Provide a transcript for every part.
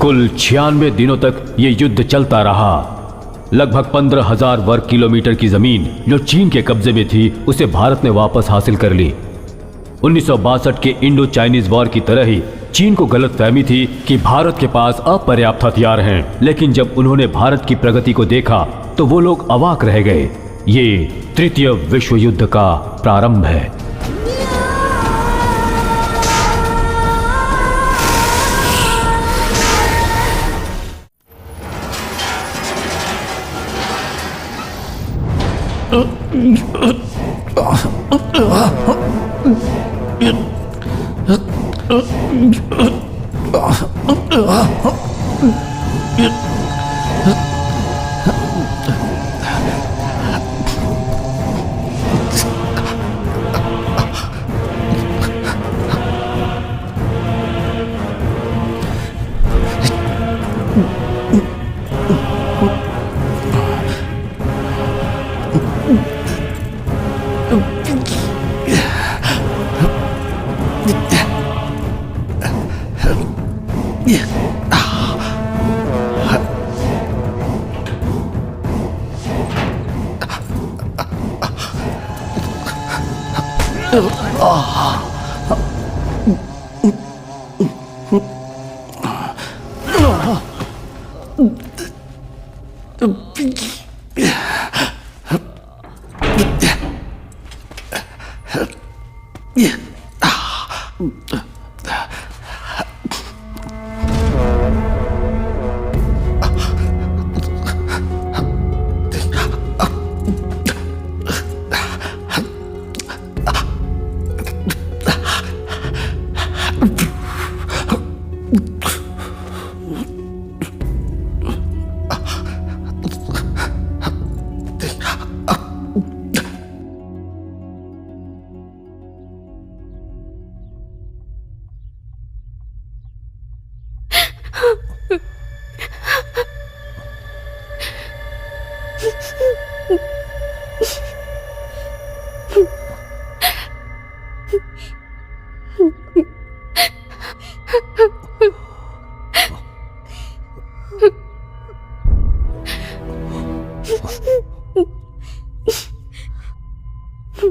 कुल 96 दिनों तक ये युद्ध चलता रहा। लगभग 15,000 वर्ग किलोमीटर की जमीन जो चीन के कब्जे में थी उसे भारत ने वापस हासिल कर ली। 1962 के इंडो चाइनीज वॉर की तरह ही चीन को गलतफहमी थी कि भारत के पास अपर्याप्त हथियार हैं, लेकिन जब उन्होंने भारत की प्रगति को देखा तो वो लोग अवाक रह गए। ये तृतीय विश्व युद्ध का प्रारंभ है।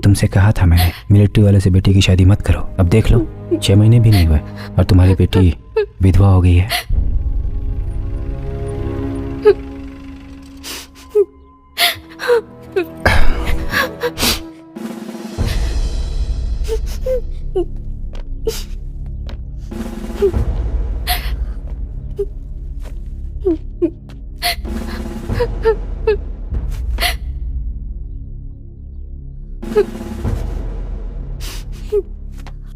तुमसे कहा था मैंने, मिलिट्री वाले से बेटी की शादी मत करो। अब देख लो 6 महीने भी नहीं हुए और तुम्हारी बेटी विधवा हो गई है।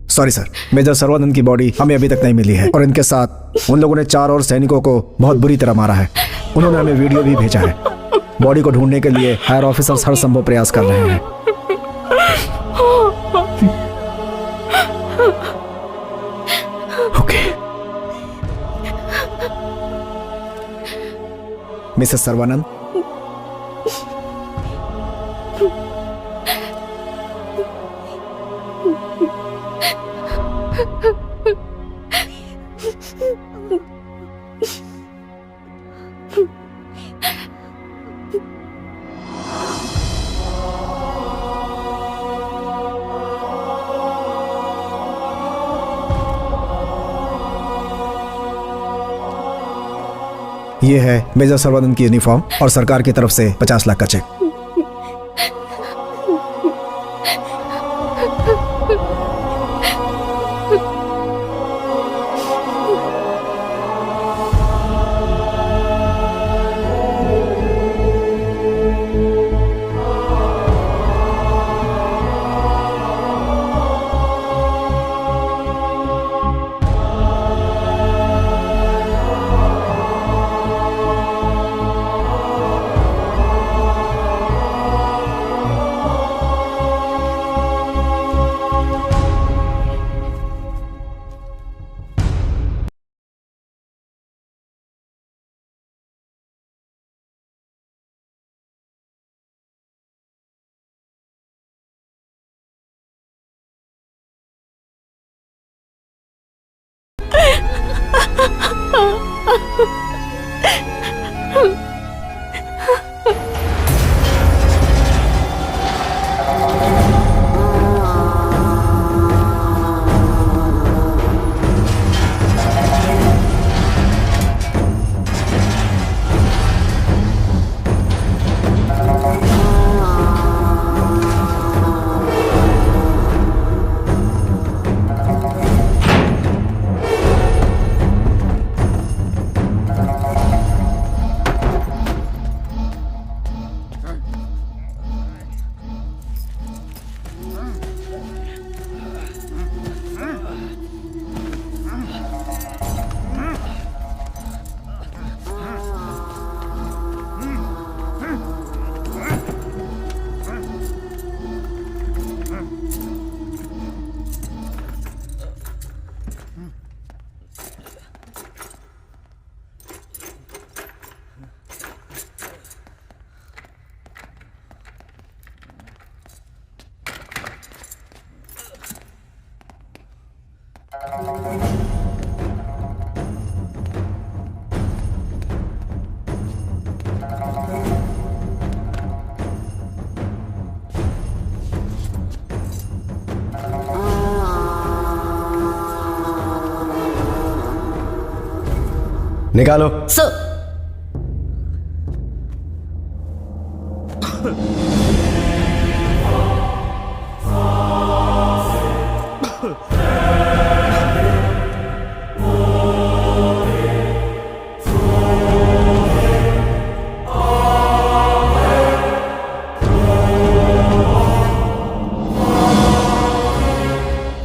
सॉरी सर, मेजर सर्वानंद की बॉडी हमें अभी तक नहीं मिली है और इनके साथ उन लोगों ने 4 और सैनिकों को बहुत बुरी तरह मारा है। उन्होंने हमें वीडियो भी भेजा है। बॉडी को ढूंढने के लिए हायर ऑफिसर्स हर संभव प्रयास कर रहे हैं। ओके। मिसेस सर्वानंद, ये है मेजर सर्वानंद की यूनिफॉर्म और सरकार की तरफ से 50 लाख का चेक। निकालो। सर।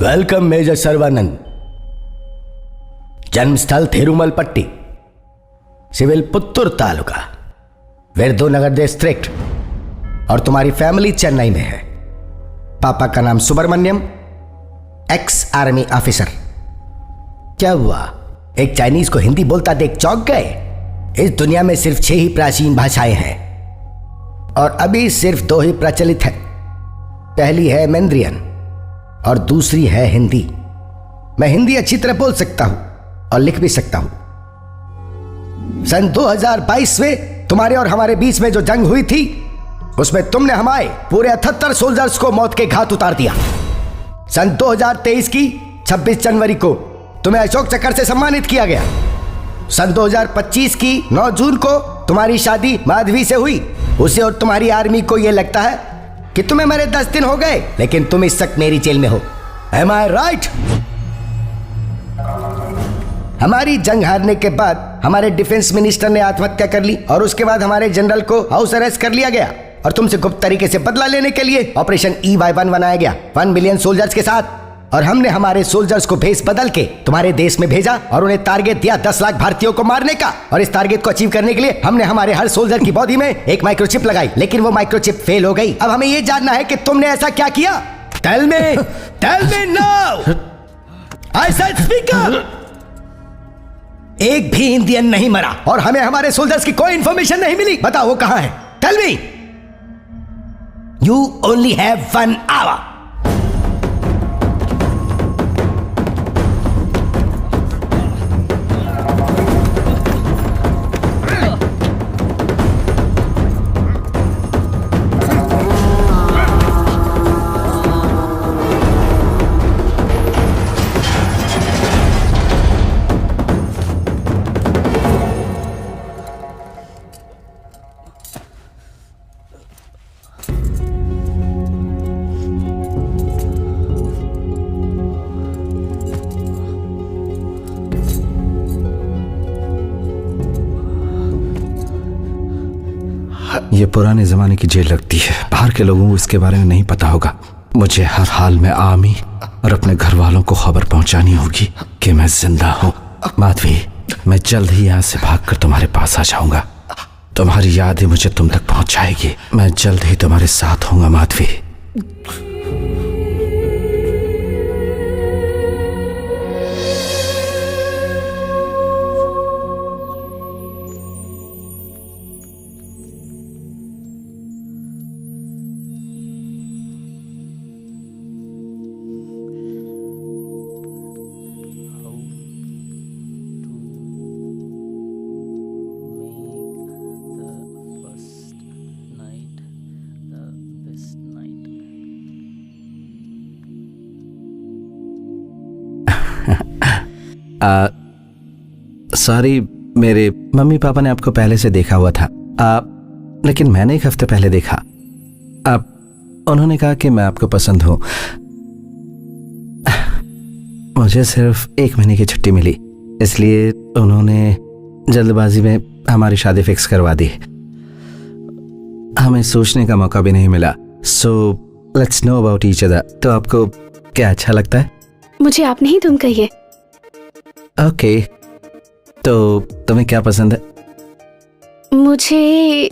Welcome major Sarvanand. जन्मस्थल थिरुमलपट्टी, सिविल पुत्तूर तालुका, विरुधुनगर डिस्ट्रिक्ट, और तुम्हारी फैमिली चेन्नई में है। पापा का नाम सुब्रमण्यम, एक्स आर्मी ऑफिसर। क्या हुआ, एक चाइनीज को हिंदी बोलता देख चौंक गए? इस दुनिया में सिर्फ 6 ही प्राचीन भाषाएं हैं और अभी सिर्फ 2 ही प्रचलित है। पहली है मैंड्रियन और दूसरी है हिंदी। मैं हिंदी अच्छी तरह बोल सकता हूं और लिख भी सकता हूं। सन 2022 में तुम्हारे और हमारे बीच में जो जंग हुई थी, उसमें तुमने हमारे पूरे 78 सोल्जर्स को मौत के घाट उतार दिया। सन 2023 की 26 जनवरी को तुम्हें अशोक चक्र से सम्मानित किया गया। सन 2025 की 9 जून को तुम्हारी शादी माधवी से हुई। उसे और तुम्हारी आर्मी को यह लगता है कि तुम्हें मरे 10 दिन हो गए, लेकिन तुम इस वक्त मेरी जेल में हो। Am I right? हमारी जंग हारने के बाद हमारे डिफेंस मिनिस्टर ने आत्महत्या कर ली और उसके बाद हमारे जनरल को हाउस अरेस्ट कर लिया गया और तुमसे गुप्त तरीके से बदला लेने के लिए ऑपरेशन EY1 बनाया गया 1 मिलियन सोल्जर्स के साथ। और हमने हमारे सोल्जर्स को भेस बदल के तुम्हारे देश में भेजा और उन्हें टारगेट दिया 10 लाख भारतीयों को मारने का। और इस टारगेट को अचीव करने के लिए हमने हमारे हर सोल्जर की बॉडी में एक माइक्रोचिप लगाई, लेकिन वो माइक्रोचिप फेल हो गई। अब हमें ये जानना है कि तुमने ऐसा क्या किया। Tell me now. I said speak up. एक भी इंडियन नहीं मरा और हमें हमारे सोल्जर्स की कोई इंफॉर्मेशन नहीं मिली। बताओ वो कहां है? Tell me. You only have 1 hour. ये पुराने जमाने की जेल लगती है। बाहर के लोगों को इसके बारे में नहीं पता होगा। मुझे हर हाल में आर्मी और अपने घर वालों को खबर पहुंचानी होगी कि मैं जिंदा हूं। माधवी, मैं जल्द ही यहाँ से भागकर तुम्हारे पास आ जाऊंगा। तुम्हारी यादें मुझे तुम तक पहुंचाएगी। मैं जल्द ही तुम्हारे साथ होऊंगा माधवी। सॉरी, मेरे मम्मी पापा ने आपको पहले से देखा हुआ था, लेकिन मैंने 1 हफ्ते पहले देखा। उन्होंने कहा कि मैं आपको पसंद हूं। मुझे सिर्फ 1 महीने की छुट्टी मिली, इसलिए उन्होंने जल्दबाजी में हमारी शादी फिक्स करवा दी। हमें सोचने का मौका भी नहीं मिला। So let's know about each other. तो आपको क्या अच्छा लगता है? मुझे आप नहीं तुम कहिए। ओके, तो तुम्हें क्या पसंद है? मुझे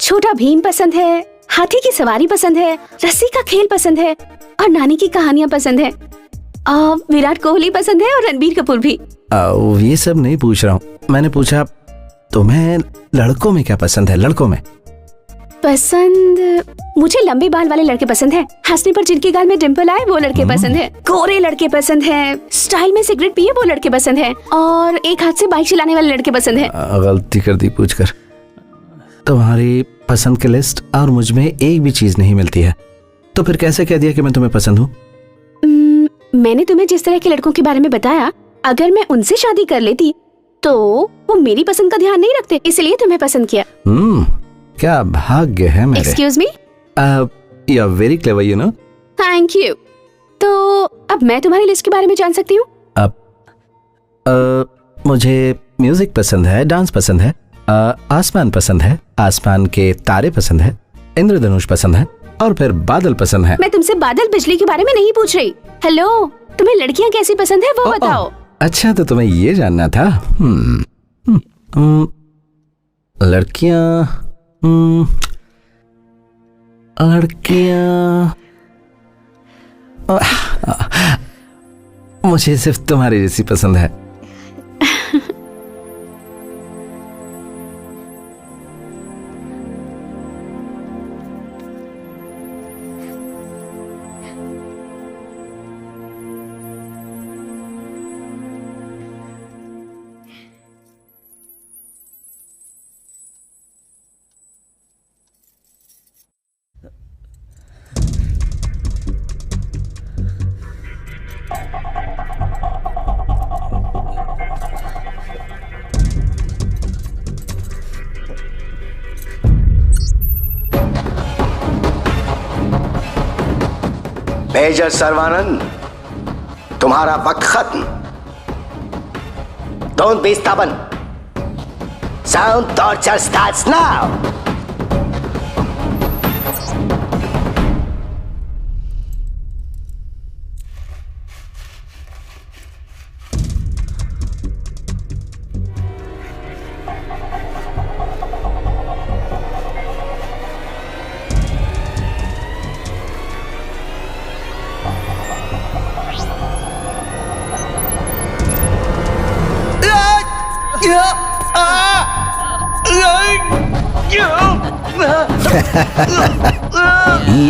छोटा भीम पसंद है, हाथी की सवारी पसंद है, रस्सी का खेल पसंद है और नानी की कहानियां पसंद है। विराट कोहली पसंद है और रणबीर कपूर भी। ये सब नहीं पूछ रहा हूँ। मैंने पूछा तुम्हें लड़कों में क्या पसंद है? लड़कों में पसंद मुझे लंबे बाल वाले लड़के पसंद है, हंसने पर जिनके गाल में डिंपल आए वो लड़के पसंद है, गोरे लड़के पसंद है, स्टाइल में सिगरेट पिए वो लड़के पसंद है, और एक हाथ से बाइक चलाने वाले लड़के पसंद है। गलती कर दी पूछकर। तुम्हारी पसंद की लिस्ट और मुझ में एक भी चीज नहीं मिलती है, तो फिर कैसे कह दिया कि मैं तुम्हें पसंद हूँ? मैंने तुम्हें जिस तरह के लड़कों के बारे में बताया, अगर मैं उनसे शादी कर लेती तो वो मेरी पसंद का ध्यान नहीं रखते, इसलिए तुम्हें पसंद किया। क्या भाग्य है मेरे। Excuse me. You are very clever you know. Thank you. तो अब मैं तुम्हारी लिस्ट के बारे में जान सकती हूँ? मुझे म्यूजिक पसंद है, डांस पसंद है, आसमान पसंद है, आसमान के तारे पसंद है, इंद्रधनुष पसंद है और फिर बादल पसंद है। मैं तुमसे बादल बिजली के बारे में नहीं पूछ रही। हेलो, तुम्हें लड़कियाँ कैसी पसंद है वो बताओ। अच्छा, तो तुम्हें ये जानना था। लड़कियाँ मुझे सिर्फ तुम्हारी जैसी पसंद है। मेजर सर्वानंद, तुम्हारा वक्त खत्म। Don't be stubborn. Sound torture starts now.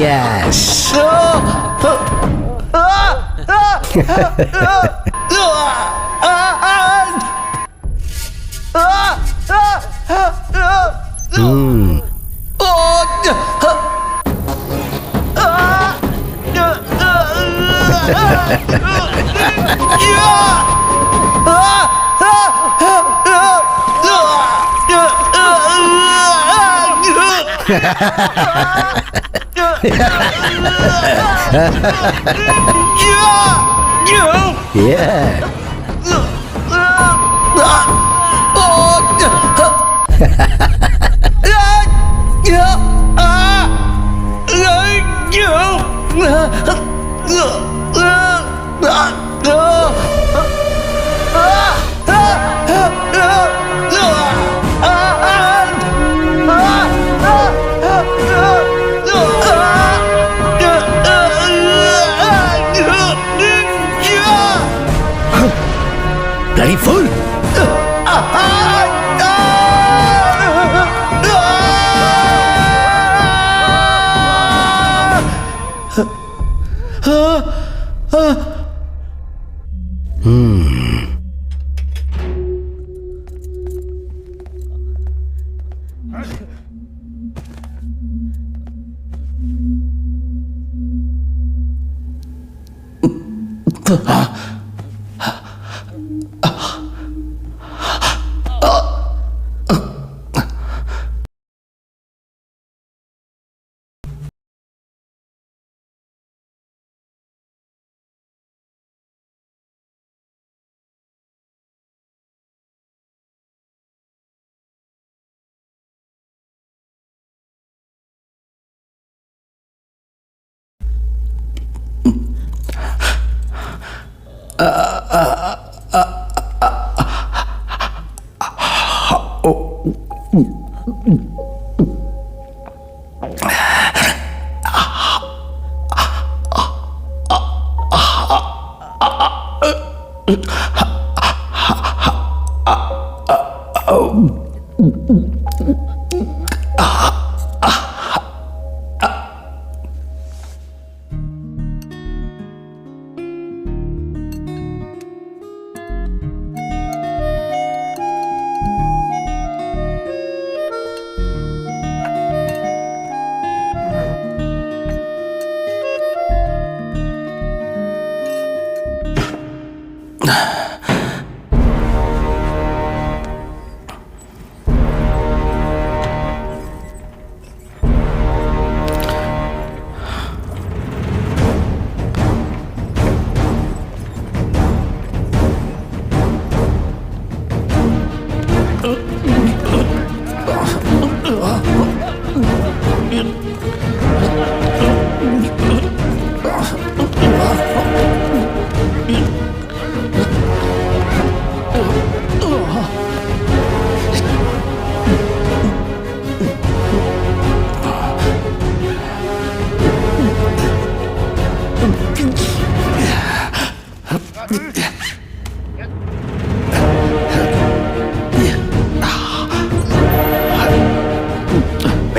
Yes. Yeah. Bloody fool!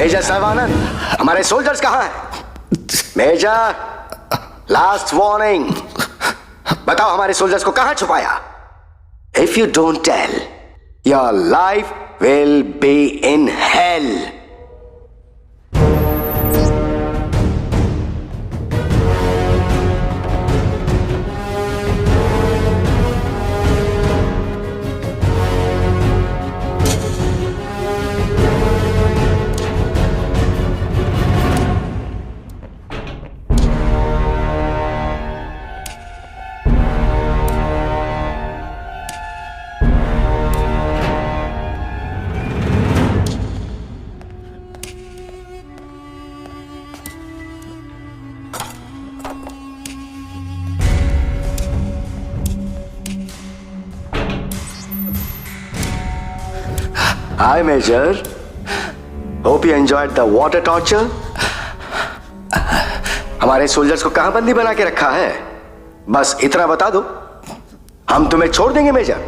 Major Sarvanand, हमारे सोल्जर्स कहाँ हैं? मेजर, लास्ट वार्निंग, बताओ हमारे सोल्जर्स को कहाँ छुपाया? If you don't tell, your life will be in hell. Hi, Major. Hope you enjoyed the water torture. हमारे soldiers को कहां बंदी बना के रखा है? बस इतना बता दो, हम तुम्हें छोड़ देंगे मेजर।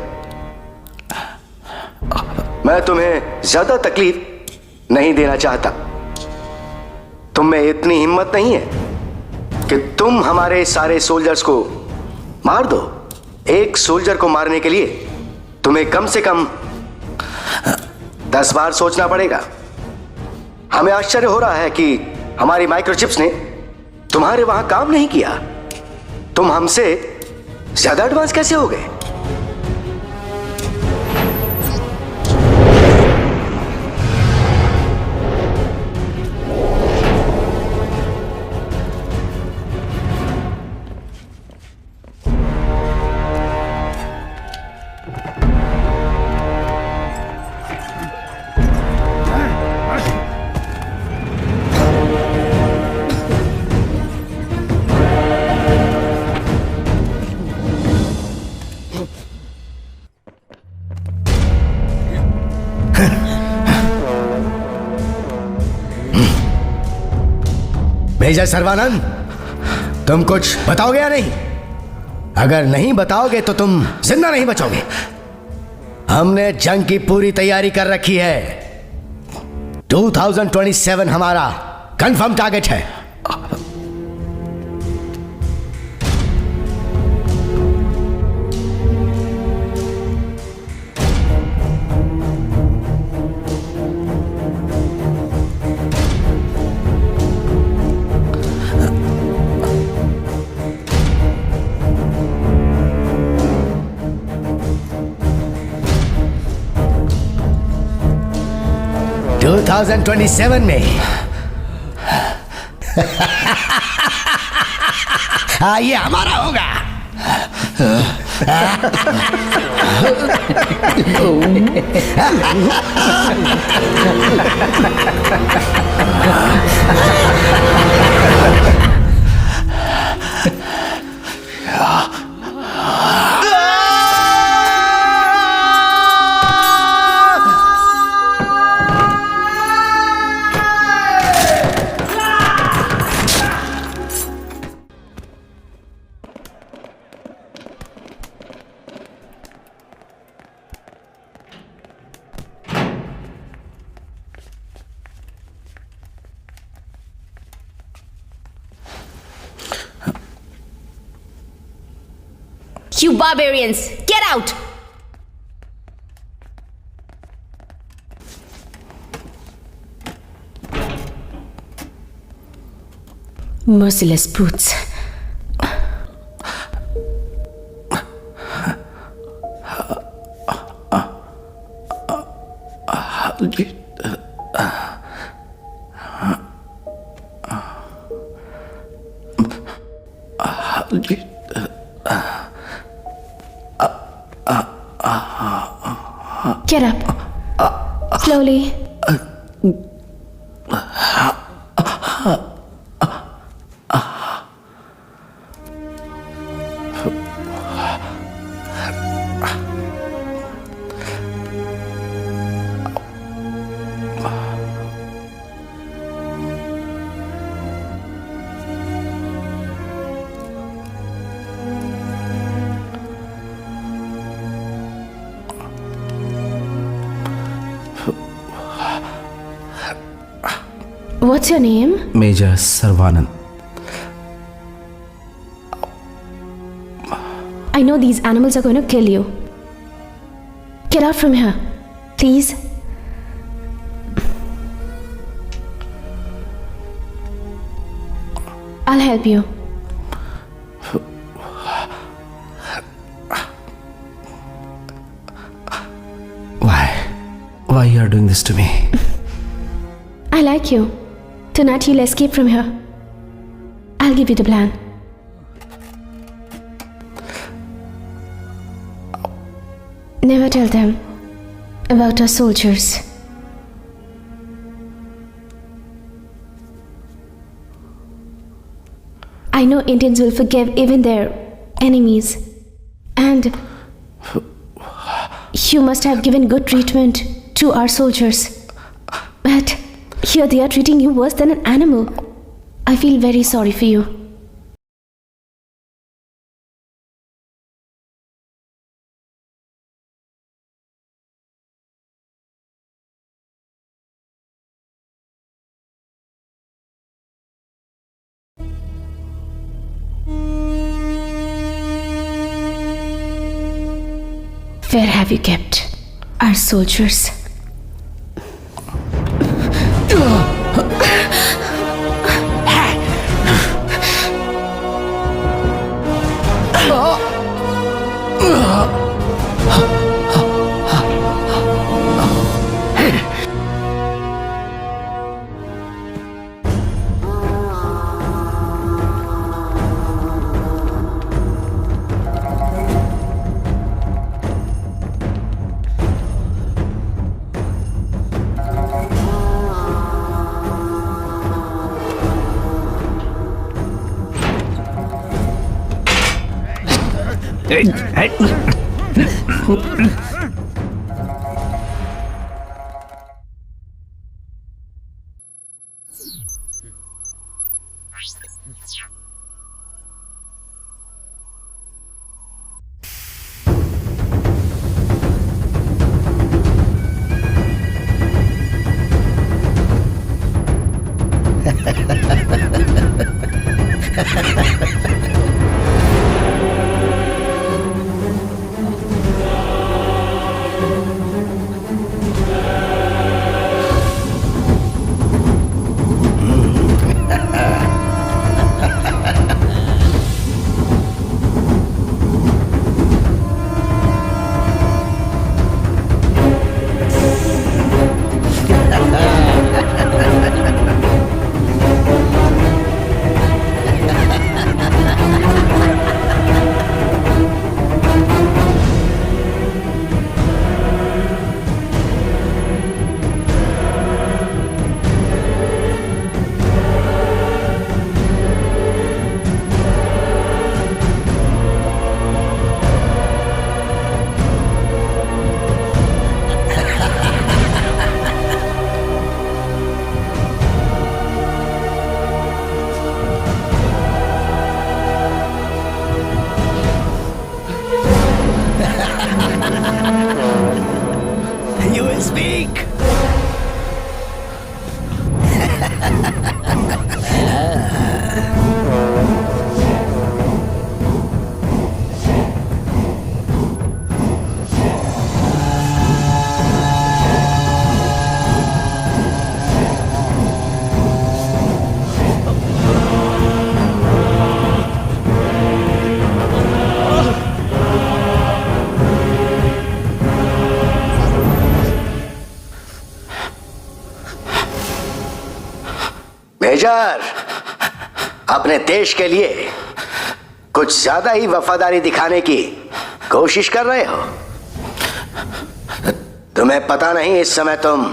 मैं तुम्हें ज्यादा तकलीफ नहीं देना चाहता। तुम में इतनी हिम्मत नहीं है कि तुम हमारे सारे सोल्जर्स को मार दो। एक सोल्जर को मारने के लिए तुम्हें कम से कम 10 बार सोचना पड़ेगा। हमें आश्चर्य हो रहा है कि हमारी माइक्रोचिप्स ने तुम्हारे वहां काम नहीं किया। तुम हमसे ज्यादा एडवांस कैसे हो गए? मेजर सर्वानंद, तुम कुछ बताओगे या नहीं? अगर नहीं बताओगे तो तुम जिंदा नहीं बचोगे। हमने जंग की पूरी तैयारी कर रखी है। 2027 हमारा कंफर्म टारगेट है। टू 2027 में ये हमारा होगा। You barbarians, get out! Merciless brutes. Get up. Slowly. What's your name? Major Sarvanand. I know these animals are going to kill you. Get out from here, please. I'll help you. Why you are doing this to me? I like you. Tonight you'll escape from here. I'll give you the plan. Never tell them about our soldiers. I know Indians will forgive even their enemies. And you must have given good treatment to our soldiers. But here they are treating you worse than an animal. I feel very sorry for you. Where have you kept our soldiers? You will speak. Major, अपने देश के लिए कुछ ज्यादा ही वफादारी दिखाने की कोशिश कर रहे हो। तुम्हें पता नहीं इस समय तुम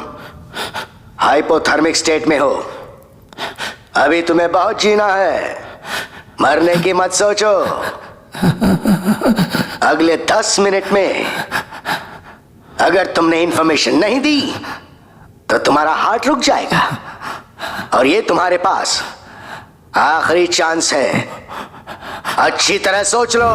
हाइपोथर्मिक स्टेट में हो। अभी तुम्हें बहुत जीना है, मरने की मत सोचो। अगले 10 मिनट में अगर तुमने इंफॉर्मेशन नहीं दी तो तुम्हारा हार्ट रुक जाएगा और ये तुम्हारे पास आखिरी चांस है। अच्छी तरह सोच लो।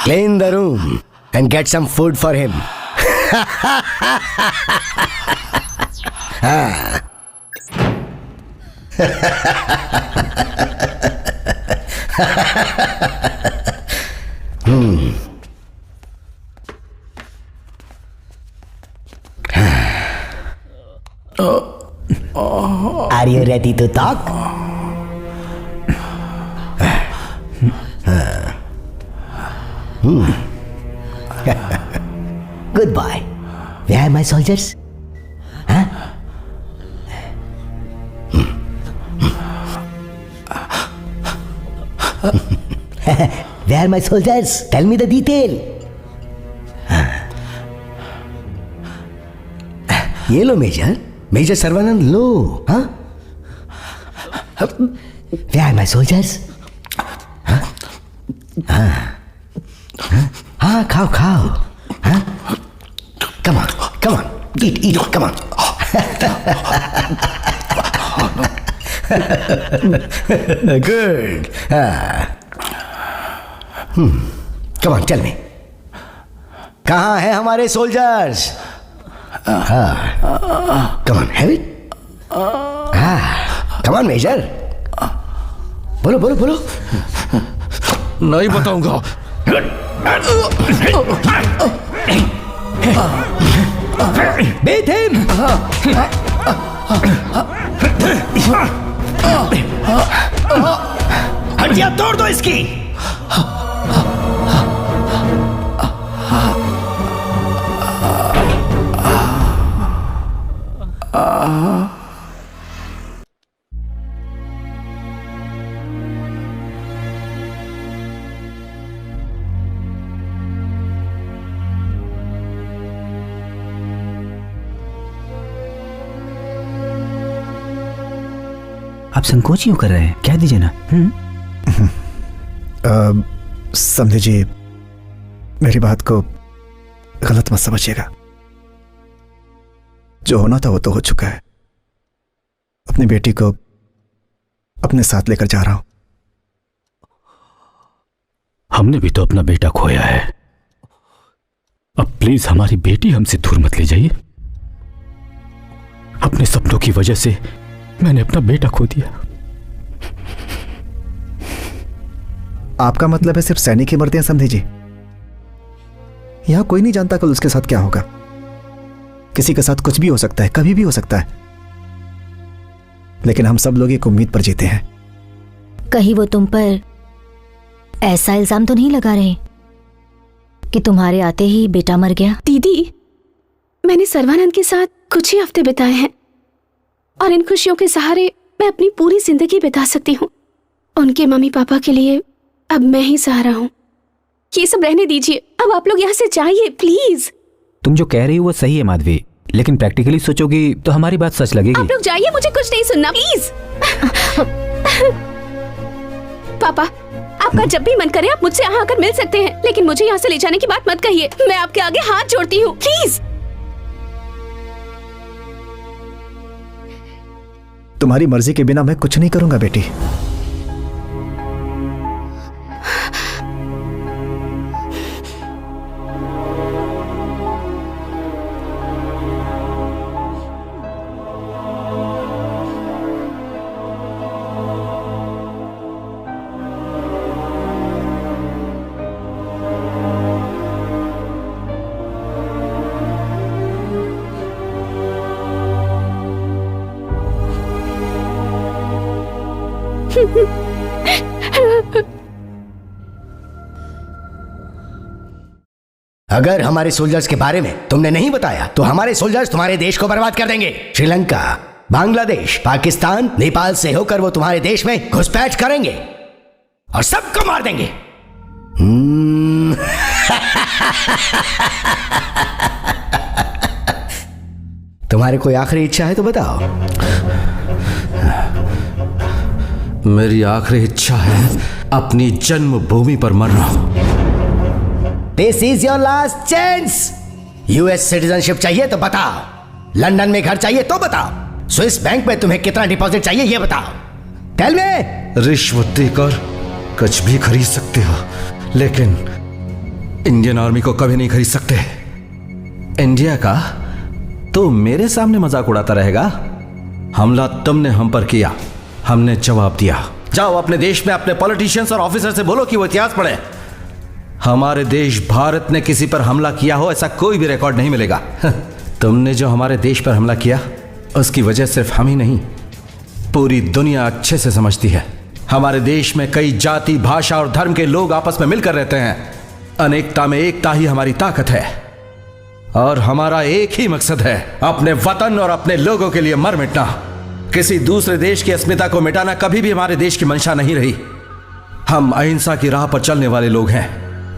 Clean the room and get some food for him. Are you ready to talk? Good boy. Where are my soldiers? Huh? Where are my soldiers? Tell me the detail. ये लो मेजर, मेजर सर्वानंद लो. हाँ? Where are my soldiers? हाँ खाओ खाओ. हाँ? Come on, come on, eat, come on. Good. Come on, tell me. कहाँ हैं हमारे soldiers? Come on, have it. Come on, major. बोलो बोलो बोलो. नहीं बताऊंगा. Beat him. हड्डियां तोड़ दो इसकी. आप संकोच क्यों कर रहे हैं? कह दीजिए ना. समझे जी, मेरी बात को गलत मत समझिएगा. जो होना था वो तो हो चुका है. अपनी बेटी को अपने साथ लेकर जा रहा हूं. हमने भी तो अपना बेटा खोया है. अब प्लीज हमारी बेटी हमसे दूर मत ले जाइए. अपने सपनों की वजह से मैंने अपना बेटा खो दिया. आपका मतलब है सिर्फ सैनिक ही मरते हैं समझे जी? यहां कोई नहीं जानता कल उसके साथ क्या होगा. किसी के साथ कुछ भी हो सकता है, कभी भी हो सकता है. लेकिन हम सब लोग एक उम्मीद पर जीते हैं. कहीं वो तुम पर ऐसा इल्जाम तो नहीं लगा रहे कि तुम्हारे आते ही बेटा मर गया? दीदी, मैंने सर्वानंद के साथ कुछ ही हफ्ते बिताए हैं और इन खुशियों के सहारे मैं अपनी पूरी जिंदगी बिता सकती हूँ. उनके मम्मी पापा के लिए अब मैं ही सहारा हूँ. ये सब रहने दीजिए. अब आप लोग यहाँ से जाइए प्लीज. तुम जो कह रही हो वो सही है माधवी, लेकिन प्रैक्टिकली सोचोगी तो हमारी बात सच लगेगी. आप लोग जाइए, मुझे कुछ नहीं सुनना प्लीज. पापा, आपका जब भी मन करे आप मुझसे यहाँ आकर मिल सकते हैं, लेकिन मुझे यहाँ से ले जाने की बात मत कहिए. मैं आपके आगे हाथ जोड़ती हूँ, प्लीज. तुम्हारी मर्जी के बिना मैं कुछ नहीं करूंगा बेटी. अगर हमारे सोल्जर्स के बारे में तुमने नहीं बताया तो हमारे सोल्जर्स तुम्हारे देश को बर्बाद कर देंगे. श्रीलंका, बांग्लादेश, पाकिस्तान, नेपाल से होकर वो तुम्हारे देश में घुसपैठ करेंगे और सबको मार देंगे. तुम्हारी कोई आखिरी इच्छा है तो बताओ. मेरी आखिरी इच्छा है अपनी जन्मभूमि पर मरना. This is your last chance. US citizenship चाहिए तो बताओ. लंदन में घर चाहिए तो बताओ, स्विस बैंक में तुम्हें कितना डिपॉजिट चाहिए ये बताओ। Tell me. रिश्वत देकर कुछ भी खरीद सकते हो, लेकिन इंडियन आर्मी को कभी नहीं खरीद सकते। इंडिया का तो मेरे सामने मजाक उड़ाता रहेगा। हमला तुमने हम पर किया, हमने जवाब दिया। जाओ अपने देश में अपने पॉलिटिशियंस और ऑफिसर से बोलो कि वो इतिहास पढ़े। हमारे देश भारत ने किसी पर हमला किया हो ऐसा कोई भी रिकॉर्ड नहीं मिलेगा। तुमने जो हमारे देश पर हमला किया उसकी वजह सिर्फ हम ही नहीं, पूरी दुनिया अच्छे से समझती है। हमारे देश में कई जाति, भाषा और धर्म के लोग आपस में मिलकर रहते हैं। अनेकता में एकता ही हमारी ताकत है और हमारा एक ही मकसद है, अपने वतन और अपने लोगों के लिए मर मिटना। किसी दूसरे देश की अस्मिता को मिटाना कभी भी हमारे देश की मंशा नहीं रही। हम अहिंसा की राह पर चलने वाले लोग हैं।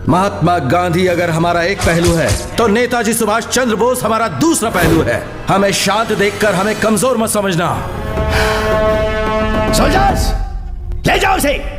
महात्मा गांधी अगर हमारा एक पहलू है तो नेताजी सुभाष चंद्र बोस हमारा दूसरा पहलू है। हमें शांत देखकर हमें कमजोर मत समझना। सोल्जर्स, ले जाओ उसे।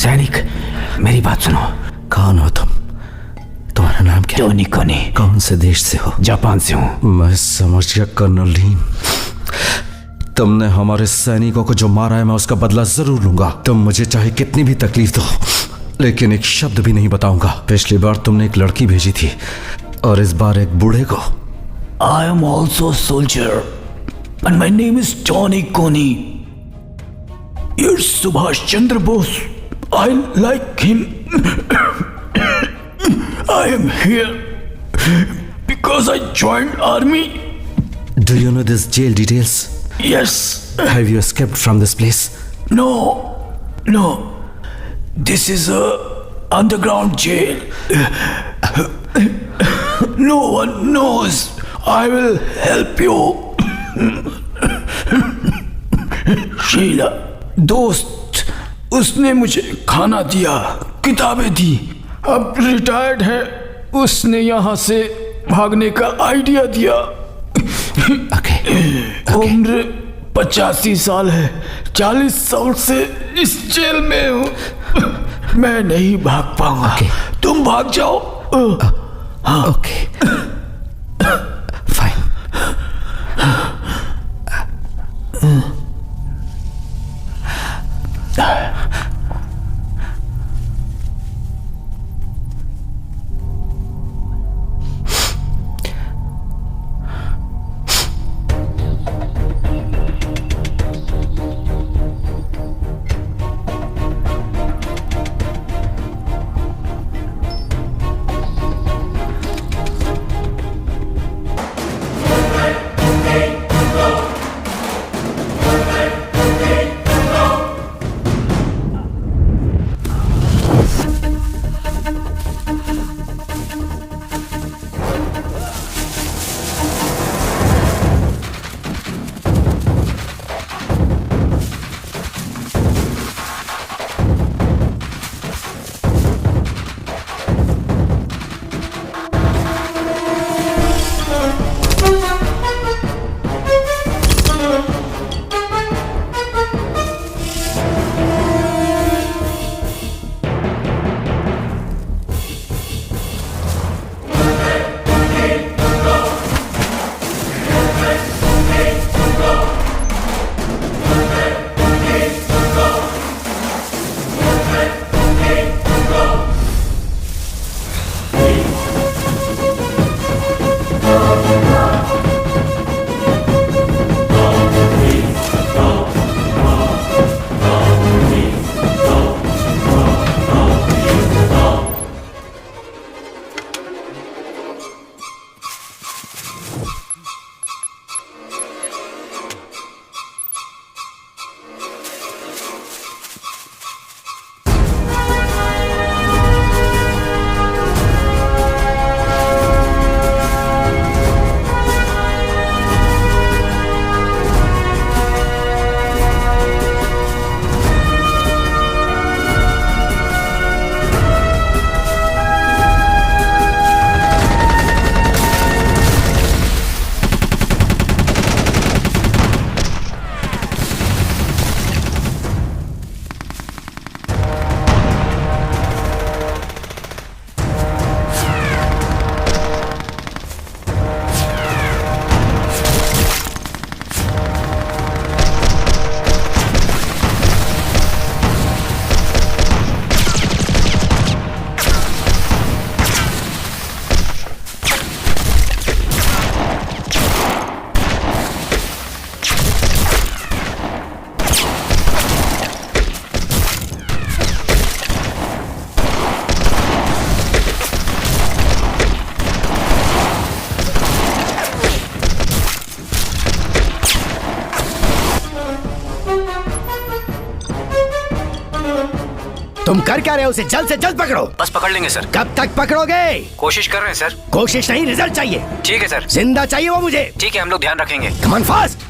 सैनिक, मेरी बात सुनो। कौन हो तुम? तुम्हारा नाम क्या? टोनी कोनी। कौन से देश से हो? जापान से हूँ। मैं समझ गया कर्नल लीन। तुमने हमारे सैनिकों को जो मारा है मैं उसका बदला जरूर लूंगा। तुम मुझे चाहे कितनी भी तकलीफ दो, लेकिन एक शब्द भी नहीं बताऊंगा। पिछली बार तुमने एक लड़की भेजी थी और इस बार एक बूढ़े को। I am also a soldier and my name is Tony Koni. Here's Subhash Chandra Bose. I like him. I am here because I joined army. Do you know this jail details? Yes. Have you escaped from this place? No. This is a underground jail. No one knows. I will help you. Sheila, दोस्त, उसने मुझे खाना दिया, किताबें दी। अब retired है, उसने यहाँ से भागने का आइडिया दिया। उम्र 85 साल है, 40 साल से इस जेल में हूँ। मैं नहीं भाग पाऊंगा। तुम भाग जाओ। Okay fine. तुम कर क्या रहे हो? उसे जल्द से जल्द पकड़ो। बस पकड़ लेंगे सर। कब तक पकड़ोगे? कोशिश कर रहे हैं सर। कोशिश नहीं, रिजल्ट चाहिए। ठीक है सर। जिंदा चाहिए वो मुझे। ठीक है, हम लोग ध्यान रखेंगे। Come on fast.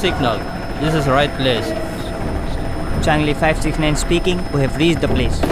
signal. This is the right place. Changli 569 speaking. We have reached the place.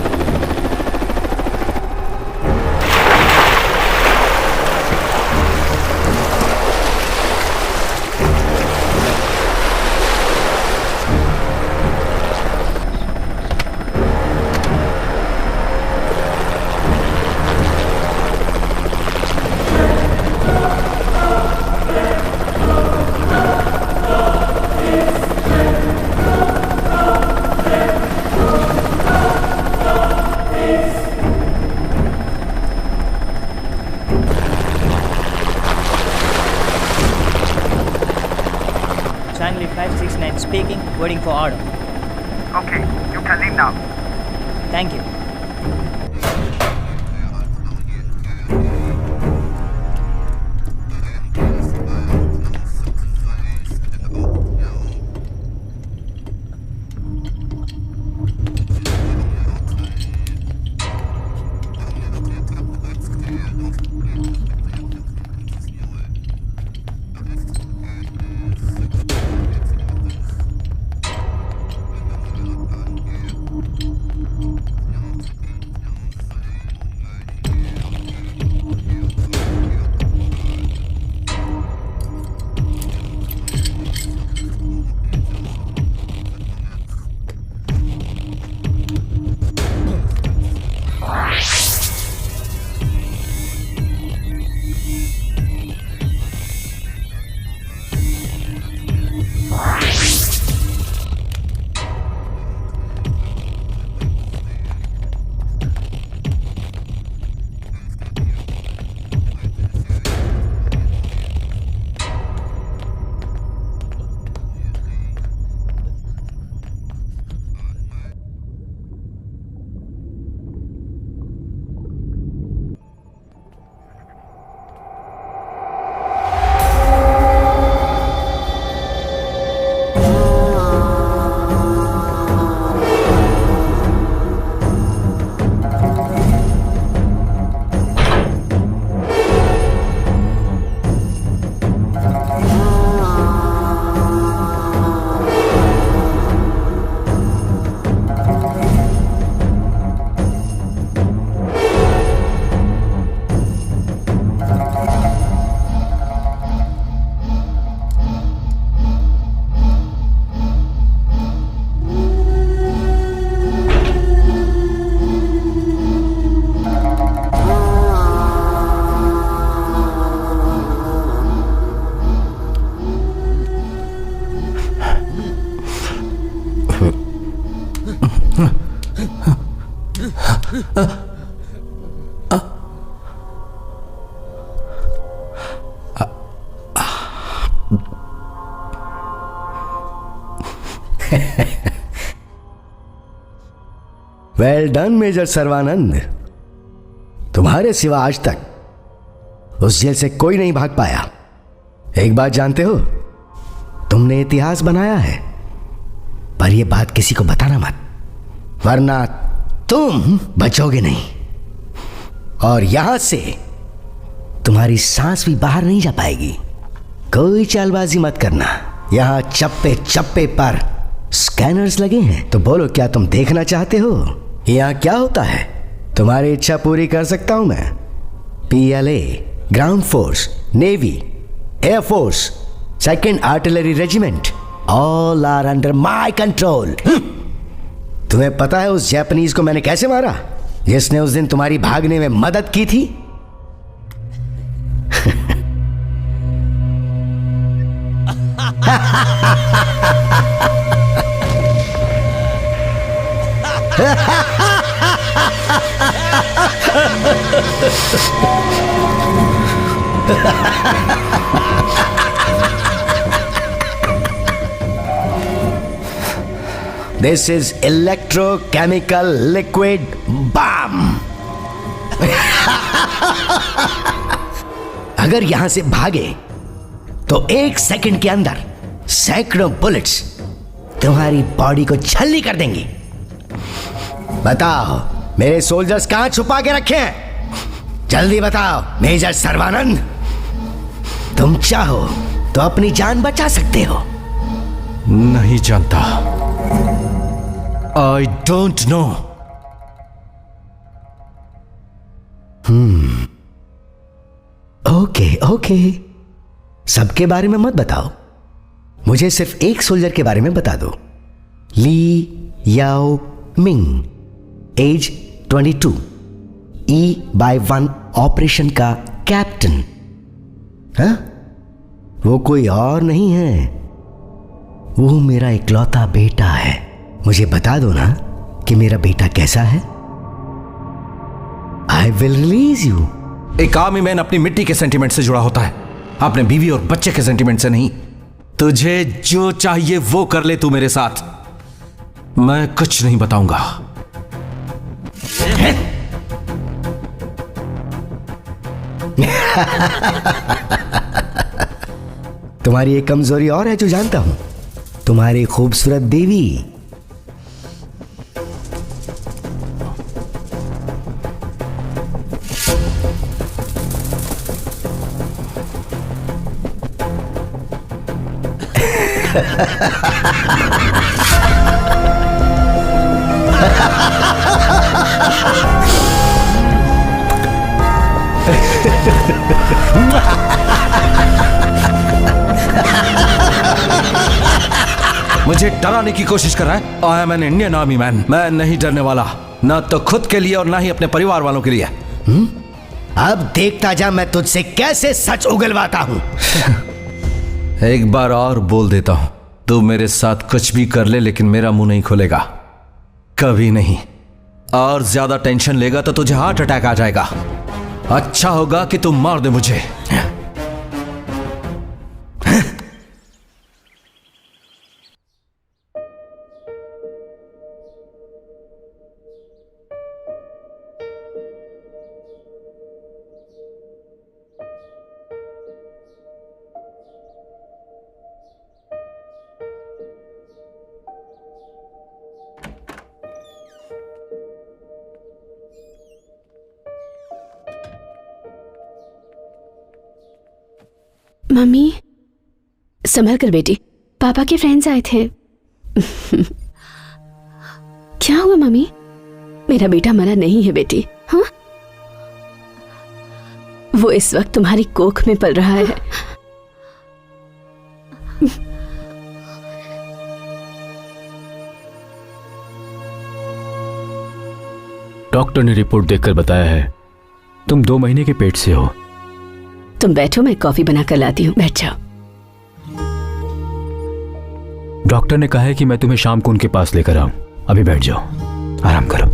Changli 569 speaking, waiting for order. Okay, you can leave now. Thank you. Well done major Sarvanand. तुम्हारे सिवा आज तक उस jail से कोई नहीं भाग पाया। एक बात जानते हो, तुमने इतिहास बनाया है, पर यह बात किसी को बताना मत, वरना तुम बचोगे नहीं और यहां से तुम्हारी सांस भी बाहर नहीं जा पाएगी। कोई चालबाजी मत करना। यहां चप्पे चप्पे पर स्कैनर्स लगे हैं, तो बोलो क्या तुम देखना चाहते हो यहां क्या होता है? तुम्हारी इच्छा पूरी कर सकता हूं मैं। PLA, ground force, navy, air force, 2nd artillery regiment, all are under my control. तुम्हें पता है उस जापानीज को मैंने कैसे मारा, जिसने उस दिन तुम्हारी भागने में मदद की थी? This is electrochemical liquid bomb. अगर यहां से भागे तो 1 सेकंड के अंदर सैकड़ों बुलेट्स तुम्हारी बॉडी को छलनी कर देंगी। बताओ मेरे सोल्जर्स कहां छुपा के रखे हैं? जल्दी बताओ मेजर सर्वानंद। तुम चाहो तो अपनी जान बचा सकते हो, नहीं जानता। I don't know. Okay okay, सबके बारे में मत बताओ, मुझे सिर्फ एक सोल्जर के बारे में बता दो। ली याओ मिंग, एज 22, E/1 ऑपरेशन का कैप्टन। हाँ, वो कोई और नहीं है, वो मेरा इकलौता बेटा है। मुझे बता दो ना कि मेरा बेटा कैसा है। I will release you. एक आर्मी मैन अपनी मिट्टी के सेंटीमेंट से जुड़ा होता है, अपने बीवी और बच्चे के सेंटीमेंट से नहीं। तुझे जो चाहिए वो कर ले तू मेरे साथ, मैं कुछ नहीं बताऊंगा। तुम्हारी एक कमजोरी और है जो जानता हूं, तुम्हारी खूबसूरत देवी। मुझे डराने की कोशिश कर रहा है। I M an Indian army man, मैं नहीं डरने वाला, ना तो खुद के लिए और ना ही अपने परिवार वालों के लिए। अब देखता जा मैं तुझसे कैसे सच उगलवाता हूं। एक बार और बोल देता हूं, तू मेरे साथ कुछ भी कर ले लेकिन मेरा मुंह नहीं खुलेगा, कभी नहीं। और ज्यादा टेंशन लेगा तो तुझे हार्ट अटैक आ जाएगा। अच्छा होगा कि तू मार दे मुझे। मम्मी, संभल कर बेटी, पापा के फ्रेंड्स आए थे। क्या हुआ मम्मी? मेरा बेटा मरा नहीं है बेटी। हाँ, वो इस वक्त तुम्हारी कोख में पल रहा है। डॉक्टर ने रिपोर्ट देखकर बताया है तुम 2 महीने के पेट से हो। तुम बैठो, मैं कॉफी बनाकर लाती हूँ, बैठ जाओ। डॉक्टर ने कहा है कि मैं तुम्हें शाम को उनके पास लेकर आऊं। अभी बैठ जाओ, आराम करो।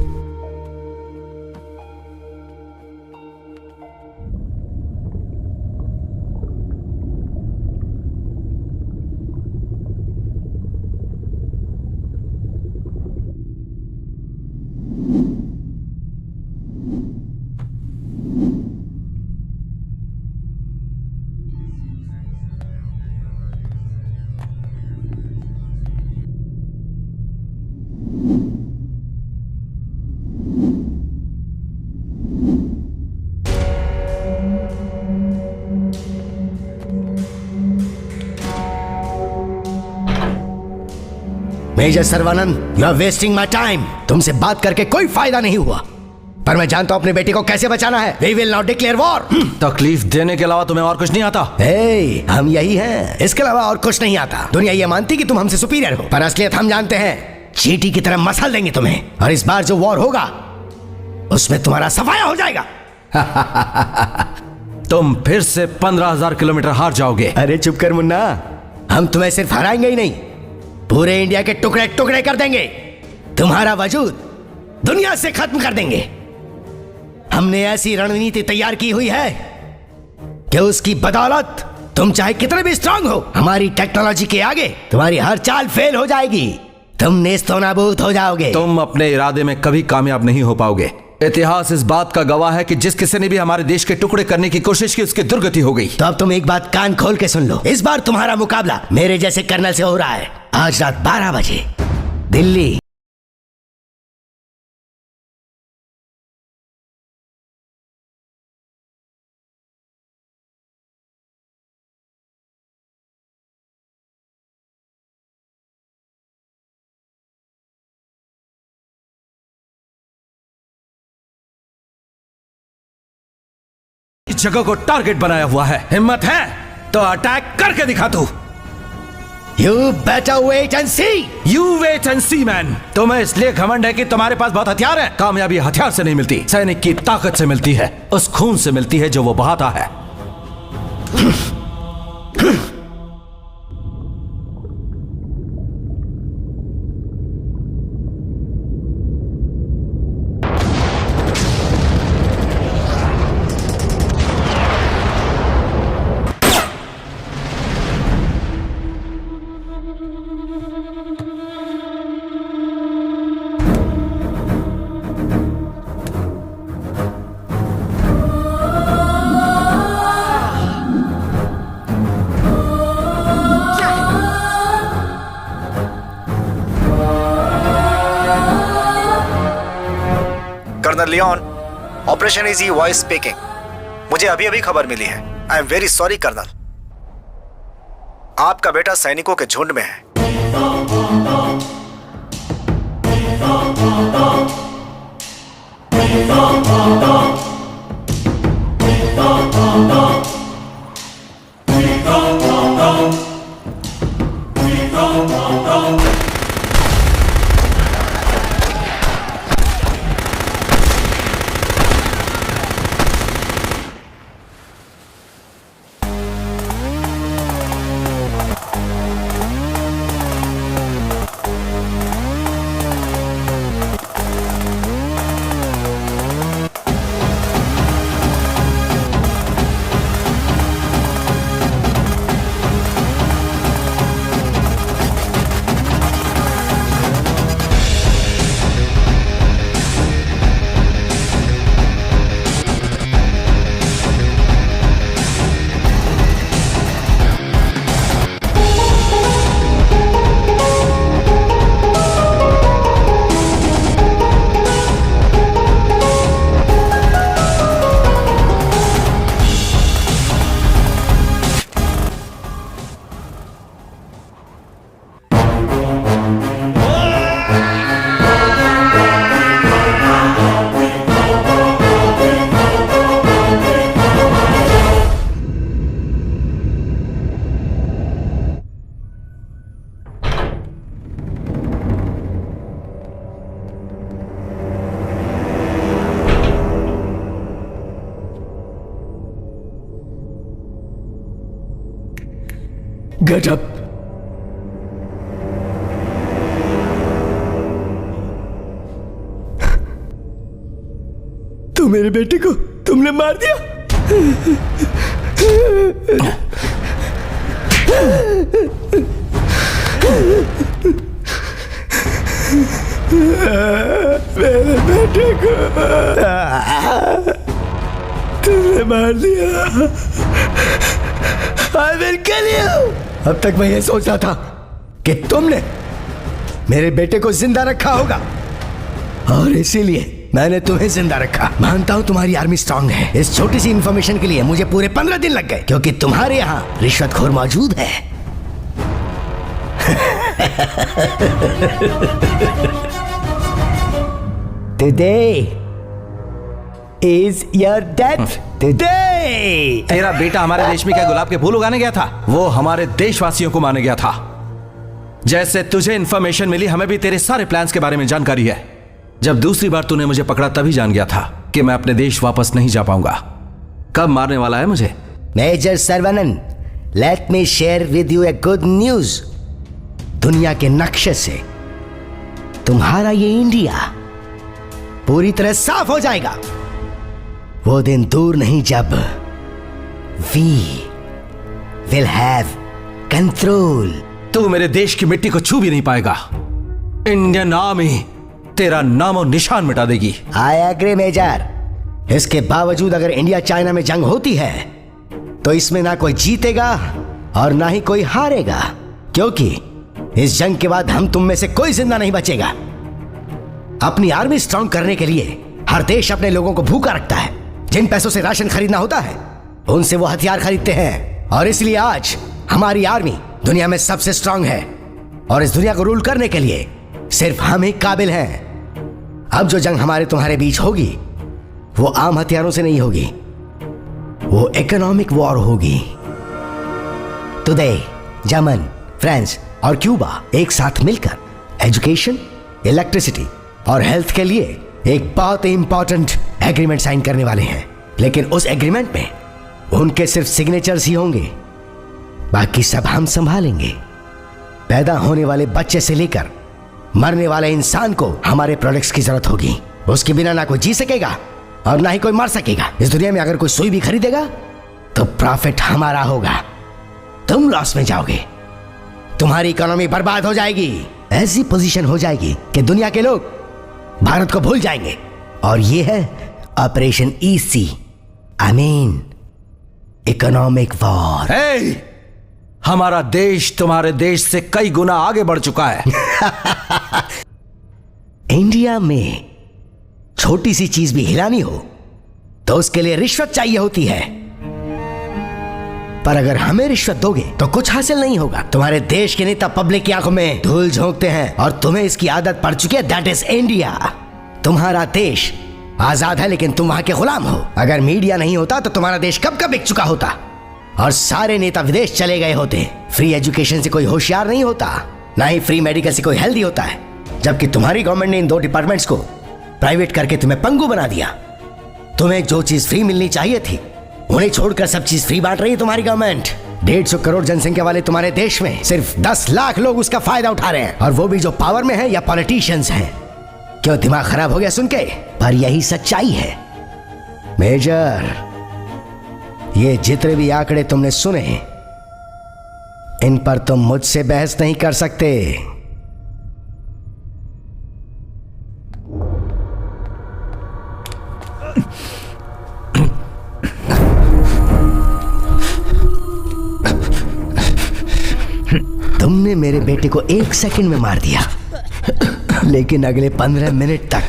Major Sarvanand, you are wasting my time. तुमसे बात करके कोई फायदा नहीं हुआ, पर मैं जानता हूं अपने बेटे को कैसे बचाना है। We will not declare war. तकलीफ देने के अलावा तुम्हें और कुछ नहीं आता? हे, हम यही हैं, इसके अलावा और कुछ नहीं आता। दुनिया ये मानती कि तुम हमसे सुपीरियर हो, पर असलियत हम जानते हैं। चींटी की तरह मसल देंगे तुम्हें, और इस बार जो वॉर होगा उसमें तुम्हारा सफाया हो जाएगा। तुम फिर से 15,000 किलोमीटर हार जाओगे। अरे चुप कर मुन्ना, हम तुम्हें सिर्फ हराएंगे ही नहीं, पूरे इंडिया के टुकड़े टुकड़े कर देंगे। तुम्हारा वजूद दुनिया से खत्म कर देंगे। हमने ऐसी रणनीति तैयार की हुई है कि उसकी बदौलत तुम चाहे कितने भी स्ट्रांग हो, हमारी टेक्नोलॉजी के आगे तुम्हारी हर चाल फेल हो जाएगी। तुम नेस्तनाबूद हो जाओगे। तुम अपने इरादे में कभी कामयाब नहीं हो पाओगे। इतिहास इस बात का गवाह है कि जिस किसी ने भी हमारे देश के टुकड़े करने की कोशिश की उसकी दुर्गति हो गई। तो अब तुम एक बात कान खोल के सुन लो, इस बार तुम्हारा मुकाबला मेरे जैसे कर्नल से हो रहा है। आज रात 12 बजे दिल्ली जगह को टारगेट बनाया हुआ है। हिम्मत है तो अटैक करके दिखा तू। You better wait and see. You wait and see, man. तुम्हें इसलिए घमंड है कि तुम्हारे पास बहुत हथियार है। कामयाबी हथियार से नहीं मिलती, सैनिक की ताकत से मिलती है, उस खून से मिलती है जो वो बहाता है। Colonel Leon, operation easy voice speaking. मुझे अभी अभी खबर मिली है। I am very sorry colonel, आपका बेटा सैनिकों के झुंड में है। गजब। तो मेरे बेटे को तुमने मार दिया। मेरे बेटे को तुमने मार दिया। I will kill you! अब तक मैं ये सोच रहा था कि तुमने मेरे बेटे को जिंदा रखा होगा और इसीलिए मैंने तुम्हें जिंदा रखा। मानता हूं तुम्हारी आर्मी स्ट्रांग है। इस छोटी सी इंफॉर्मेशन के लिए मुझे पूरे 15 दिन लग गए क्योंकि तुम्हारे यहाँ रिश्वतखोर मौजूद है। Today is your death today. तेरा बेटा हमारे देश में क्या गुलाब के फूल उगाने गया था? वो हमारे देशवासियों को मारने गया था। जैसे तुझे इंफॉर्मेशन मिली, हमें भी तेरे सारे प्लान्स के बारे में जानकारी है। जब दूसरी बार तूने मुझे पकड़ा तभी जान गया था कि मैं अपने देश वापस नहीं जा पाऊंगा। कब मारने वाला है मुझे? Major Sarvanand, let me share with you a good news. दुनिया के नक्शे से तुम्हारा ये इंडिया पूरी तरह साफ हो जाएगा। वो दिन दूर नहीं जब वी विल हैव कंट्रोल। तू मेरे देश की मिट्टी को छू भी नहीं पाएगा। इंडियन आर्मी तेरा नामो निशान मिटा देगी। I agree major. इसके बावजूद अगर इंडिया चाइना में जंग होती है तो इसमें ना कोई जीतेगा और ना ही कोई हारेगा, क्योंकि इस जंग के बाद हम तुम में से कोई जिंदा नहीं बचेगा। अपनी आर्मी स्ट्रांग करने के लिए हर देश अपने लोगों को भूखा रखता है। जिन पैसों से राशन खरीदना होता है उनसे वो हथियार खरीदते हैं, और इसलिए आज हमारी आर्मी दुनिया में सबसे स्ट्रांग है और इस दुनिया को रूल करने के लिए सिर्फ हम ही काबिल हैं। अब जो जंग हमारे तुम्हारे बीच होगी वो आम हथियारों से नहीं होगी, वो इकोनॉमिक वॉर होगी। टुडे जर्मन, फ्रांस और क्यूबा एक साथ मिलकर एजुकेशन, इलेक्ट्रिसिटी और हेल्थ के लिए एक बहुत ही इंपॉर्टेंट एग्रीमेंट साइन करने वाले हैं। लेकिन उस एग्रीमेंट में उनके सिर्फ सिग्नेचर्स ही होंगे, बाकी सब हम संभालेंगे। पैदा होने वाले बच्चे से लेकर मरने वाले इंसान को हमारे प्रोडक्ट्स की जरूरत होगी। उसके बिना ना कोई जी सकेगा और ना ही कोई मर सकेगा। इस दुनिया में अगर कोई सुई भी खरीदेगा तो प्रॉफिट हमारा होगा, तुम लॉस में जाओगे, तुम्हारी इकोनॉमी बर्बाद हो जाएगी। ऐसी पोजीशन हो जाएगी कि दुनिया के लोग भारत को भूल जाएंगे। और ये है operation EC, I mean economic war. हमारा देश तुम्हारे देश से कई गुना आगे बढ़ चुका है। इंडिया में छोटी सी चीज भी हिलानी हो तो उसके लिए रिश्वत चाहिए होती है, पर अगर हमें रिश्वत दोगे तो कुछ हासिल नहीं होगा। तुम्हारे देश के नेता पब्लिक की आंखों में धूल झोंकते हैं और तुम्हें इसकी आदत पड़ चुकी है। That is India. तुम्हारा देश आजाद है लेकिन तुम वहां के गुलाम हो। अगर मीडिया नहीं होता तो तुम्हारा देश कब का बिक चुका होता और सारे नेता विदेश चले गए होते। फ्री एजुकेशन से कोई होशियार नहीं होता, ना ही फ्री मेडिकल से कोई हेल्दी होता है। जबकि तुम्हारी गवर्नमेंट ने इन 2 डिपार्टमेंट्स को प्राइवेट करके तुम्हें पंगु बना दिया। तुम्हें जो चीज फ्री मिलनी चाहिए थी उन्हें छोड़कर सब चीज फ्री बांट रही है तुम्हारी गवर्नमेंट। 150 करोड़ जनसंख्या वाले तुम्हारे देश में सिर्फ 10 लाख लोग उसका फायदा उठा रहे हैं, और वो भी जो पावर में है या पॉलिटिशियंस हैं। क्यों दिमाग खराब हो गया सुन के? पर यही सच्चाई है मेजर। ये जितने भी आंकड़े तुमने सुने इन पर तुम मुझसे बहस नहीं कर सकते। तुमने मेरे बेटे को 1 सेकंड में मार दिया, लेकिन अगले 15 मिनट तक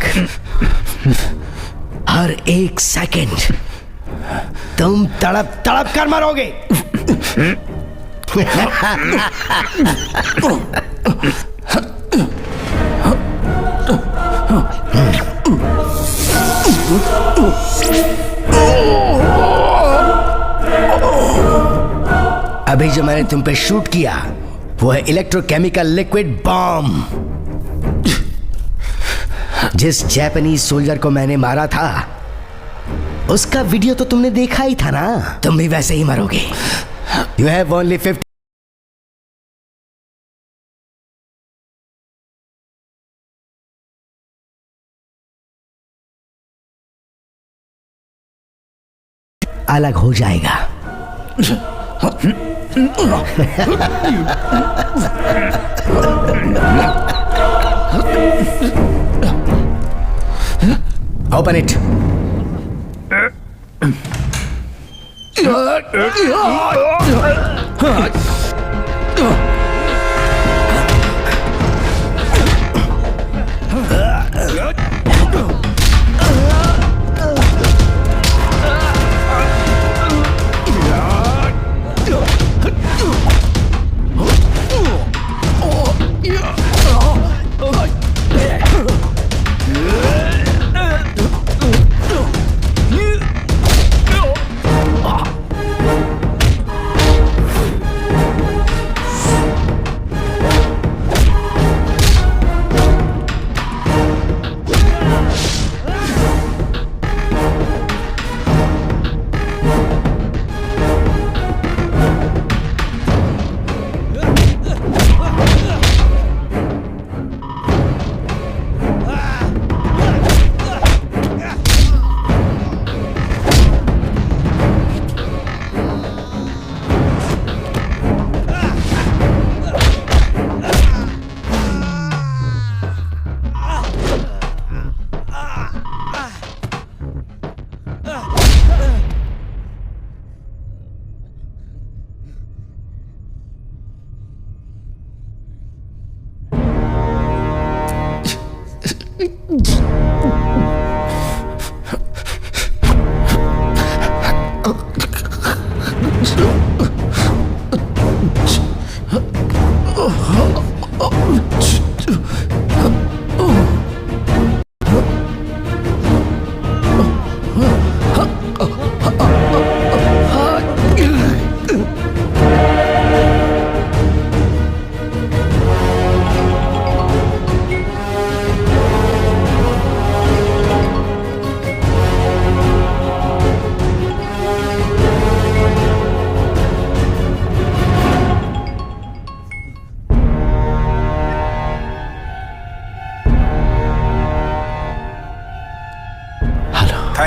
हर 1 सेकंड तुम तड़प तड़प कर मरोगे। अभी जो मैंने तुम पे शूट किया वो है इलेक्ट्रोकेमिकल लिक्विड बॉम्ब। जिस जापानीज सोल्जर को मैंने मारा था उसका वीडियो तो तुमने देखा ही था ना। तुम भी वैसे ही मरोगे। You have only 50। अलग हो जाएगा। Open it.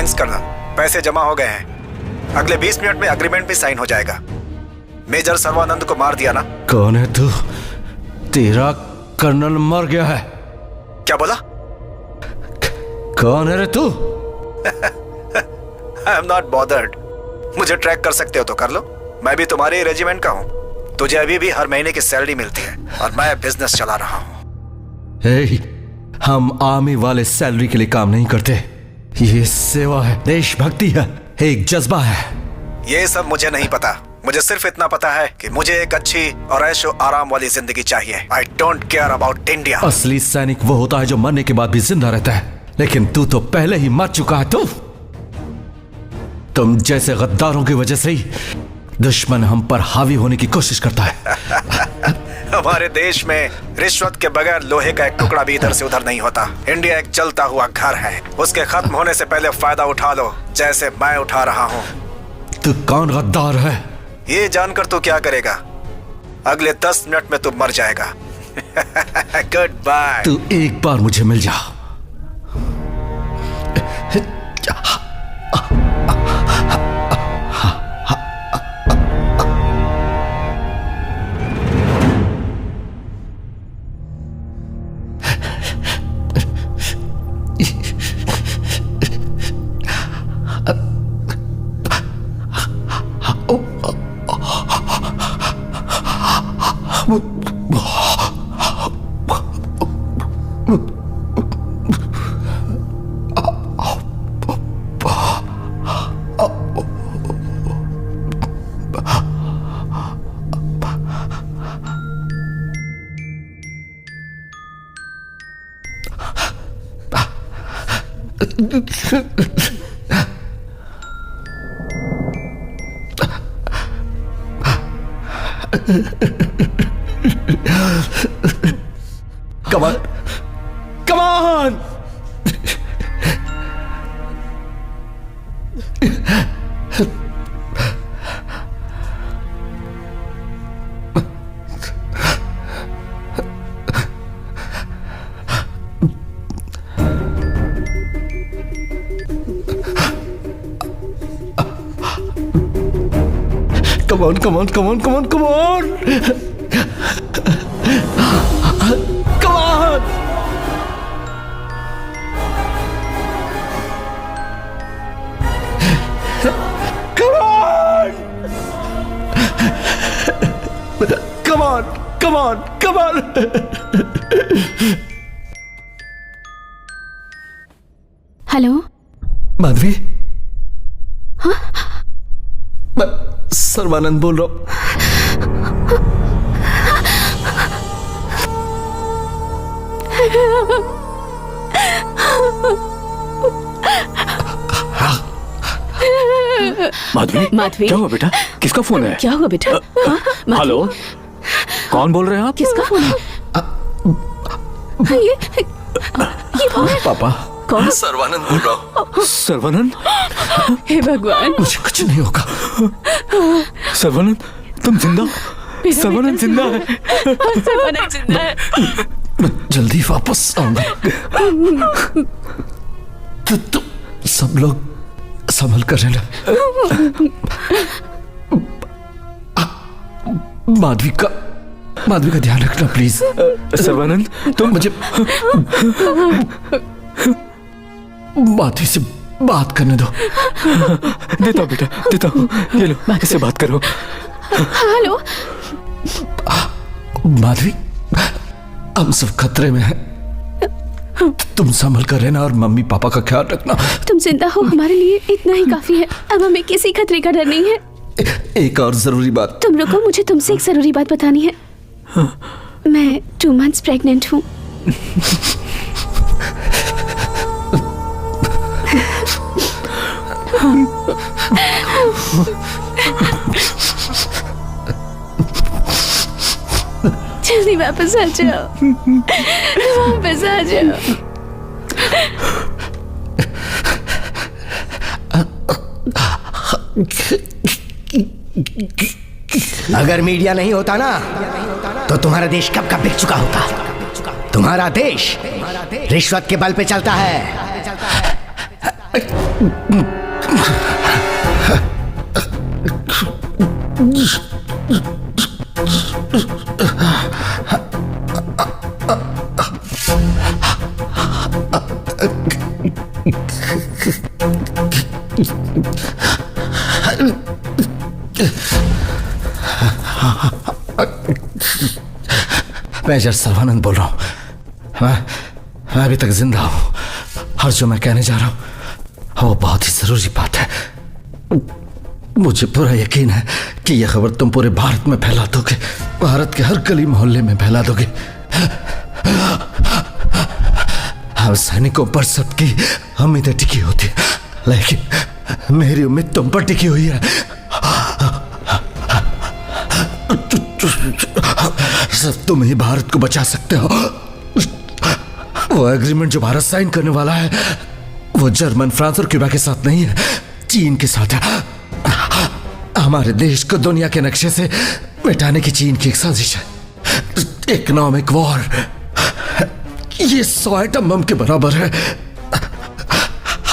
थैंक्स कर्नल, पैसे जमा हो गए हैं। अगले 20 मिनट में एग्रीमेंट भी साइन हो जाएगा। मेजर सर्वानंद को मार दिया ना? कौन है तू? तेरा कर्नल मर गया है। क्या बोला? कौन है रे तू? I am not bothered. मुझे ट्रैक कर सकते हो तो कर लो, मैं भी तुम्हारे रेजिमेंट का हूँ। तुझे अभी भी हर महीने की सैलरी मिलती है और मैं बिजनेस चला रहा हूँ। हम आर्मी वाले सैलरी के लिए काम नहीं करते। ये सेवा है, देशभक्ति है, एक जज्बा है। ये सब मुझे नहीं पता। मुझे सिर्फ इतना पता है कि मुझे एक अच्छी और ऐशो आराम वाली जिंदगी चाहिए। I don't care about India. असली सैनिक वो होता है जो मरने के बाद भी जिंदा रहता है, लेकिन तू तो पहले ही मर चुका है। तुम जैसे गद्दारों की वजह से ही दुश्मन हम पर हावी होने की कोशिश करता है। हमारे देश में रिश्वत के बगैर लोहे का एक टुकड़ा भी इधर से उधर नहीं होता। इंडिया एक चलता हुआ घर है, उसके खत्म होने से पहले फायदा उठा लो, जैसे मैं उठा रहा हूँ। तू कौन गद्दार है? ये जानकर तू क्या करेगा? अगले 10 मिनट में तू मर जाएगा। Good bye. तू एक बार मुझे मिल जा। Come on. Come on. Come on, come on, come on, come on, come on! Come on! Come on! Come on, come on, come on! Hello Madhavi? हाँ? मैं सर्वानंद बोल रहा हूं। माधवी क्या हुआ बेटा? किसका फोन है? क्या हुआ बेटा? हेलो, कौन बोल रहे हैं आप? किसका फोन है? ये कौन है? पापा। कौन? सर्वानंद बोल रहा हूँ। सर्वानंद? हे भगवान, मुझे कुछ नहीं होगा। सर्वानंद तुम जिंदा? सर्वानंद जिंदा है। सर्वानंद जिंदा है। मैं जल्दी वापस आऊंगा। तो सब लोग संभल कर रहना। माधवी का ध्यान रखना प्लीज। सर्वानंद तुम मुझे माधवी से बात करने दो। देता हूँ बेटा, देता हूँ। ये लो, इससे बात करो। हेलो माधवी, हम सब खतरे में हैं। तुम संभल कर रहना और मम्मी पापा का ख्याल रखना। तुम जिंदा हो हमारे लिए इतना ही काफी है। अब हमें किसी खतरे का डर नहीं है। एक और जरूरी बात। तुम रुको, मुझे तुमसे एक जरूरी बात बतानी है। मैं 2 months प्रेग्नेंट हूँ। जल्दी वापस आ जाओ, वापस आ जाओ। अगर मीडिया नहीं होता ना तो तुम्हारा देश कब का बिक चुका होता। तुम्हारा देश रिश्वत के बल पे चलता है। मेजर सर्वानंद बोल रहा हूं। मैं अभी तक जिंदा हूं और जो मैं कहने जा रहा हूं वो बहुत ही जरूरी बात है। मुझे पूरा यकीन है कि यह खबर तुम पूरे भारत में फैला दोगे, भारत के हर गली मोहल्ले में फैला दोगे। हम सैनिकों पर सबकी उम्मीदें टिकी होती है, लेकिन मेरी उम्मीद तुम पर टिकी हुई है। सिर्फ तुम ही भारत को बचा सकते हो। वो एग्रीमेंट जो भारत साइन करने वाला है वो जर्मन, फ्रांस और क्यूबा के साथ नहीं है, चीन के साथ है। हमारे देश को दुनिया के नक्शे से मिटाने की चीन की एक साजिश है। इकोनॉमिक वॉर, ये 100 एटम बम के बराबर है।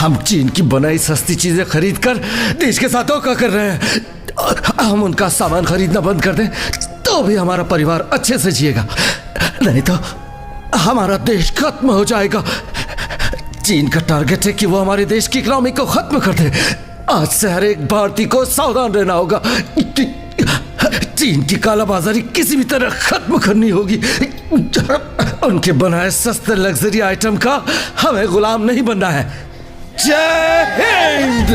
हम चीन की बनाई सस्ती चीजें खरीद कर देश के साथ धोखा कर रहे हैं। हम उनका सामान खरीदना बंद कर दें तो भी हमारा परिवार अच्छे से जिएगा, नहीं तो हमारा देश खत्म हो जाएगा। चीन का टारगेट है कि वो हमारे देश की इकोनॉमी को खत्म कर दे। आज से हर एक भारतीय को सावधान रहना होगा। चीन की कालाबाजारी किसी भी तरह खत्म करनी होगी। उनके बनाए सस्ते लग्जरी आइटम का हमें गुलाम नहीं बनना है। जय हिंद।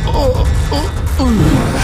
Oh,